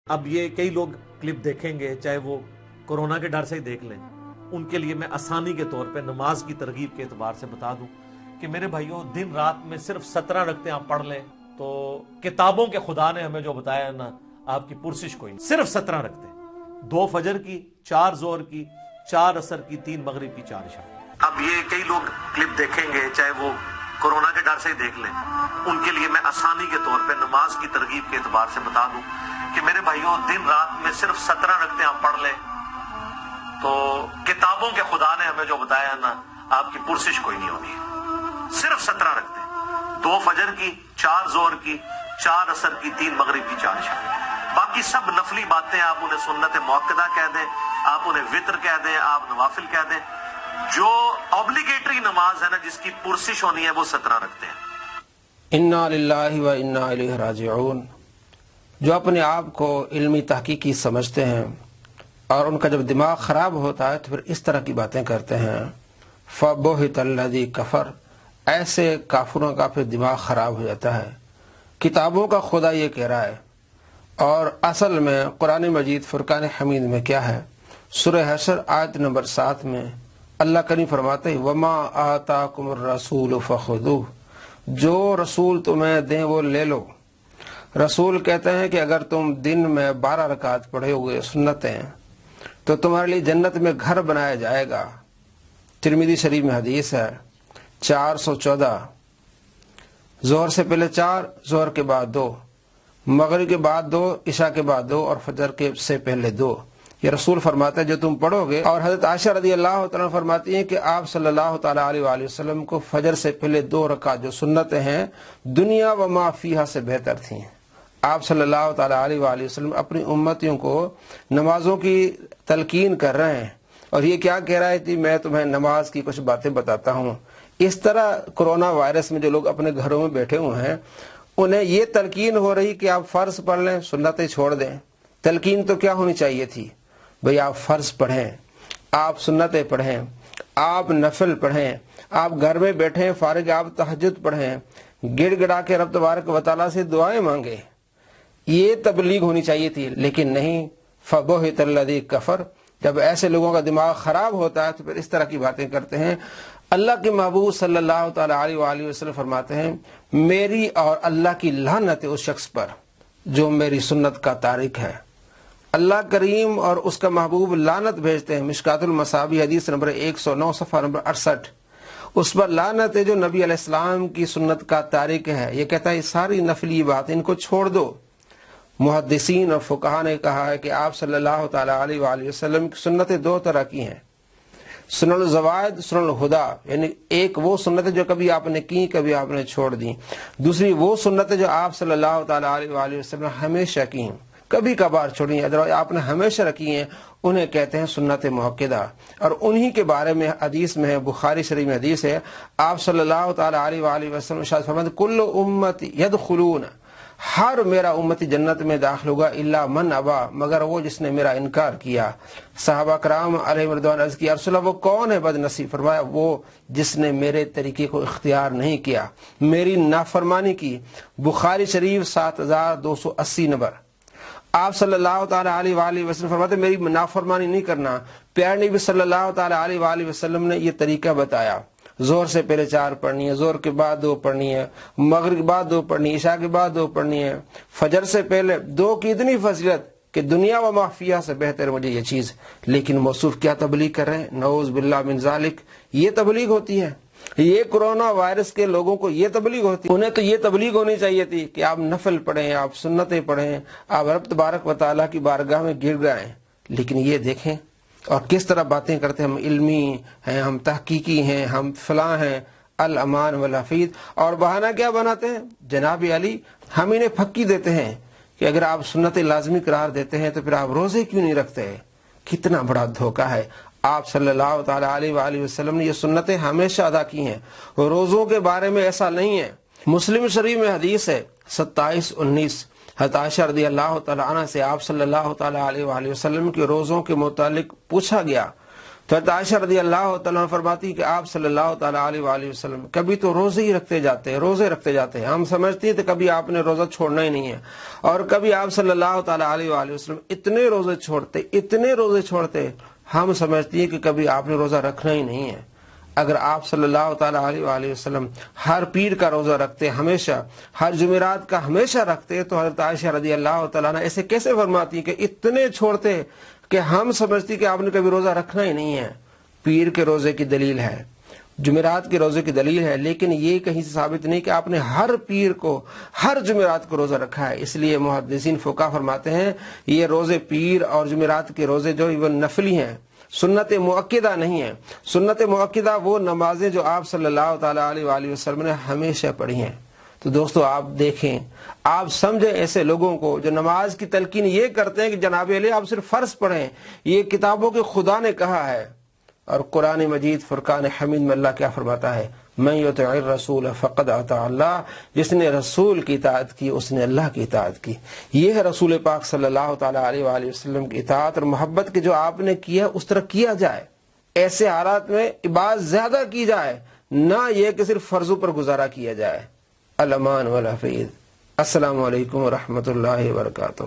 اب یہ کئی لوگ کلپ دیکھیں گے، چاہے وہ کورونا کے ڈر سے ہی دیکھ لیں، ان کے لیے میں آسانی کے طور پہ نماز کی ترغیب کے اعتبار سے بتا دوں کہ میرے بھائیوں، دن رات میں صرف 17 رکعتیں آپ پڑھ لیں تو کتابوں کے خدا نے ہمیں جو بتایا ہے نا، آپ کی پرسش کوئی نہیں۔ صرف 17 رکعتیں، 2 فجر کی، 4 ظہر کی، 4 عصر کی، 3 مغرب کی، 4 عشاء کی۔ اب یہ کئی لوگ کلپ دیکھیں گے، چاہے وہ کورونا کے ڈر سے ہی دیکھ لیں، ان کے لیے میں آسانی کے طور پہ نماز کی ترغیب کے اعتبار سے بتا دوں کہ میرے بھائیوں، دن رات میں صرف 17 رکعتیں آپ پڑھ لیں تو کتابوں کے خدا نے ہمیں جو بتایا ہے نا، آپ کی پرسش کوئی نہیں ہونی۔ صرف 17 رکعتیں، 2 فجر کی، 4 ظہر کی، 4 عصر کی، 3 مغرب کی، 4 عشاء کی۔ باقی سب نفلی باتیں آپ انہیں سنت موقدہ کہہ دیں، آپ انہیں وطر کہہ دیں، آپ نوافل کہہ دیں۔ جو اوبلیگیٹری نماز ہے نا، جس کی پرسش ہونی ہے، وہ 17 رکعتیں ہیں۔ انا للہ و انا الیہ راجعون۔ جو اپنے آپ کو علمی تحقیقی سمجھتے ہیں اور ان کا جب دماغ خراب ہوتا ہے تو پھر اس طرح کی باتیں کرتے ہیں، فَبُہِتَ الَّذِي کفر، ایسے کافروں کا پھر دماغ خراب ہو جاتا ہے۔ کتابوں کا خدا یہ کہہ رہا ہے، اور اصل میں قرآن مجید فرقان حمید میں کیا ہے؟ سورہ حشر آیت نمبر 7 میں اللہ کریم فرماتے ہیں وَمَا آتَاكُمُ الرَّسُولُ فَخُذُوهُ، جو رسول تمہیں دیں وہ لے لو۔ رسول کہتے ہیں کہ اگر تم دن میں 12 رکعت پڑھے ہوئے سنتیں تو تمہارے لیے جنت میں گھر بنایا جائے گا۔ ترمذی شریف میں حدیث ہے 414۔ ظہر سے پہلے 4، ظہر کے بعد 2، مغرب کے بعد 2، عشاء کے بعد 2، اور فجر کے سے پہلے 2۔ یہ رسول فرماتے ہیں جو تم پڑھو گے۔ اور حضرت عائشہ رضی اللہ تعالیٰ فرماتی ہیں کہ آپ صلی اللہ تعالیٰ علیہ وآلہ وسلم کو فجر سے پہلے 2 رکعت جو سنتیں ہیں، دنیا و ما فیہا سے بہتر تھیں۔ آپ صلی اللہ تعالیٰ علیہ وآلہ وسلم اپنی امتیوں کو نمازوں کی تلقین کر رہے ہیں، اور یہ کیا کہہ رہا ہے کہ میں تمہیں نماز کی کچھ باتیں بتاتا ہوں۔ اس طرح کرونا وائرس میں جو لوگ اپنے گھروں میں بیٹھے ہوئے ہیں، انہیں یہ تلقین ہو رہی کہ آپ فرض پڑھ لیں، سنتیں چھوڑ دیں۔ تلقین تو کیا ہونی چاہیے تھی؟ بھئی آپ فرض پڑھیں، آپ سنتیں پڑھیں، آپ نفل پڑھیں، آپ گھر میں بیٹھیں فارغ، آپ تہجد پڑھیں، گڑ گڑا کے رب تبارک و تعالیٰ سے دعائیں مانگیں۔ یہ تبلیغ ہونی چاہیے تھی، لیکن نہیں۔ فَبُہِتَ الَّذِي کفر، جب ایسے لوگوں کا دماغ خراب ہوتا ہے تو پھر اس طرح کی باتیں کرتے ہیں۔ اللہ کے محبوب صلی اللہ تعالیٰ علیہ وآلہ وسلم فرماتے ہیں میری اور اللہ کی لعنت ہے اس شخص پر جو میری سنت کا تارک ہے۔ اللہ کریم اور اس کا محبوب لعنت بھیجتے ہیں۔ مشکات المصابیح حدیث نمبر 109 صفحہ نمبر 68، اس پر لعنت ہے جو نبی علیہ السلام کی سنت کا تارک ہے۔ یہ کہتا ہے یہ ساری نفلی بات ان کو چھوڑ دو۔ محدثین اور فقہا نے کہا ہے کہ آپ صلی اللہ تعالیٰ علیہ وآلہ وسلم کی سنتیں 2 طرح کی ہیں، سنن الزوائد، سنن الہدا، یعنی ایک وہ سنتیں جو کبھی آپ نے کی، کبھی آپ نے چھوڑ دی۔ دوسری وہ سنتیں جو آپ صلی اللہ تعالیٰ علیہ وآلہ وسلم ہمیشہ کی ہیں، کبھی کبھار چھوڑی ہیں، ادھر آپ نے ہمیشہ رکھی ہیں، انہیں کہتے ہیں سنت موقدہ۔ اور انہی کے بارے میں حدیث میں ہے، بخاری شریف میں حدیث ہے، آپ صلی اللہ تعالیٰ علیہ وآلہ وسلم ارشاد فرماتے ہیں کل امتی یدخلون، ہر میرا امتی جنت میں داخل ہوگا الا من ابا، مگر وہ جس نے میرا انکار کیا۔ صحابہ کرام علیہ رضوان عرض کیا رسول اللہ وہ کون ہے بد نصیب؟ فرمایا وہ جس نے میرے طریقے کو اختیار نہیں کیا، میری نافرمانی کی۔ بخاری شریف 7280 نمبر۔ آپ صلی اللہ تعالیٰ علیہ وآلہ وسلم فرماتے میری نافرمانی نہیں کرنا۔ پیارے نبی صلی اللہ تعالیٰ علیہ وآلہ وسلم نے یہ طریقہ بتایا، ظہر سے پہلے 4 پڑھنی ہے، ظہر کے بعد 2 پڑھنی ہے، مغرب کے بعد 2 پڑھنی ہے، عشاء کے بعد 2 پڑھنی ہے، فجر سے پہلے 2 کی اتنی فضیلت کہ دنیا و ما فیہا سے بہتر مجھے یہ چیز۔ لیکن موصوف کیا تبلیغ کر رہے ہیں؟ نعوذ باللہ من ذالک۔ یہ تبلیغ ہوتی ہے؟ یہ کرونا وائرس کے لوگوں کو یہ تبلیغ ہوتی ہے؟ انہیں تو یہ تبلیغ ہونی چاہیے تھی کہ آپ نفل پڑھیں، آپ سنتیں پڑھیں، آپ رب تبارک و تعالیٰ کی بارگاہ میں گر گئیں۔ لیکن یہ دیکھیں اور کس طرح باتیں کرتے ہیں، ہم علمی ہیں، ہم تحقیقی ہیں، ہم فلاں ہیں، الامان والحفیظ۔ اور بہانہ کیا بناتے ہیں؟ جناب علی ہم انہیں پھکی دیتے ہیں کہ اگر آپ سنت لازمی قرار دیتے ہیں تو پھر آپ روزے کیوں نہیں رکھتے؟ کتنا بڑا دھوکہ ہے۔ آپ صلی اللہ تعالیٰ علیہ وآلہ وسلم نے یہ سنتیں ہمیشہ ادا کی ہیں، روزوں کے بارے میں ایسا نہیں ہے۔ مسلم شریف میں حدیث ہے 2719، حضرت عائشہ رضی اللہ تعالیٰ عنہ سے آپ صلی اللہ تعالیٰ علیہ وآلہ وسلم کے روزوں کے متعلق پوچھا گیا تو عائشہ رضی اللہ تعالیٰ فرماتی کہ آپ صلی اللہ تعالیٰ علیہ وآلہ وسلم کبھی تو روزے ہی رکھتے جاتے ہیں، ہم سمجھتے تھے کبھی آپ نے روزہ چھوڑنا ہی نہیں ہے، اور کبھی آپ صلی اللہ تعالیٰ علیہ وآلہ وسلم اتنے روزے چھوڑتے ہم سمجھتی ہیں کہ کبھی آپ نے روزہ رکھنا ہی نہیں ہے۔ اگر آپ صلی اللہ تعالیٰ علیہ وآلہ وسلم ہر پیر کا روزہ رکھتے، ہمیشہ ہر جمعرات کا ہمیشہ رکھتے، تو حضرت عائشہ رضی اللہ تعالیٰ نے ایسے کیسے فرماتی کہ اتنے چھوڑتے کہ ہم سمجھتی کہ آپ نے کبھی روزہ رکھنا ہی نہیں ہے۔ پیر کے روزے کی دلیل ہے، جمعرات کے روزے کی دلیل ہے، لیکن یہ کہیں سے ثابت نہیں کہ آپ نے ہر پیر کو ہر جمعرات کو روزہ رکھا ہے۔ اس لیے محدثین فقہا فرماتے ہیں یہ روزے پیر اور جمعرات کے روزے جو وہ نفلی ہیں، سنت مؤکدہ نہیں ہے۔ سنت مؤکدہ وہ نمازیں جو آپ صلی اللہ تعالیٰ علیہ وآلہ وسلم نے ہمیشہ پڑھی ہیں۔ تو دوستو آپ دیکھیں، آپ سمجھیں ایسے لوگوں کو جو نماز کی تلقین یہ کرتے ہیں کہ جناب علی آپ صرف فرض پڑھیں، یہ کتابوں کے خدا نے کہا ہے۔ اور قرآن مجید فرقان حمید میں اللہ کیا فرماتا ہے؟ من یطع الرسول فقد اطاع اللہ، جس نے رسول کی اطاعت کی اس نے اللہ کی اطاعت کی۔ یہ ہے رسول پاک صلی اللہ تعالیٰ علیہ وآلہ وسلم کی اطاعت اور محبت کی، جو آپ نے کیا اس طرح کیا جائے، ایسے حالات میں عبادت زیادہ کی جائے، نہ یہ کہ صرف فرضوں پر گزارا کیا جائے۔ الامان والحفیظ۔ السلام علیکم ورحمۃ اللہ وبرکاتہ۔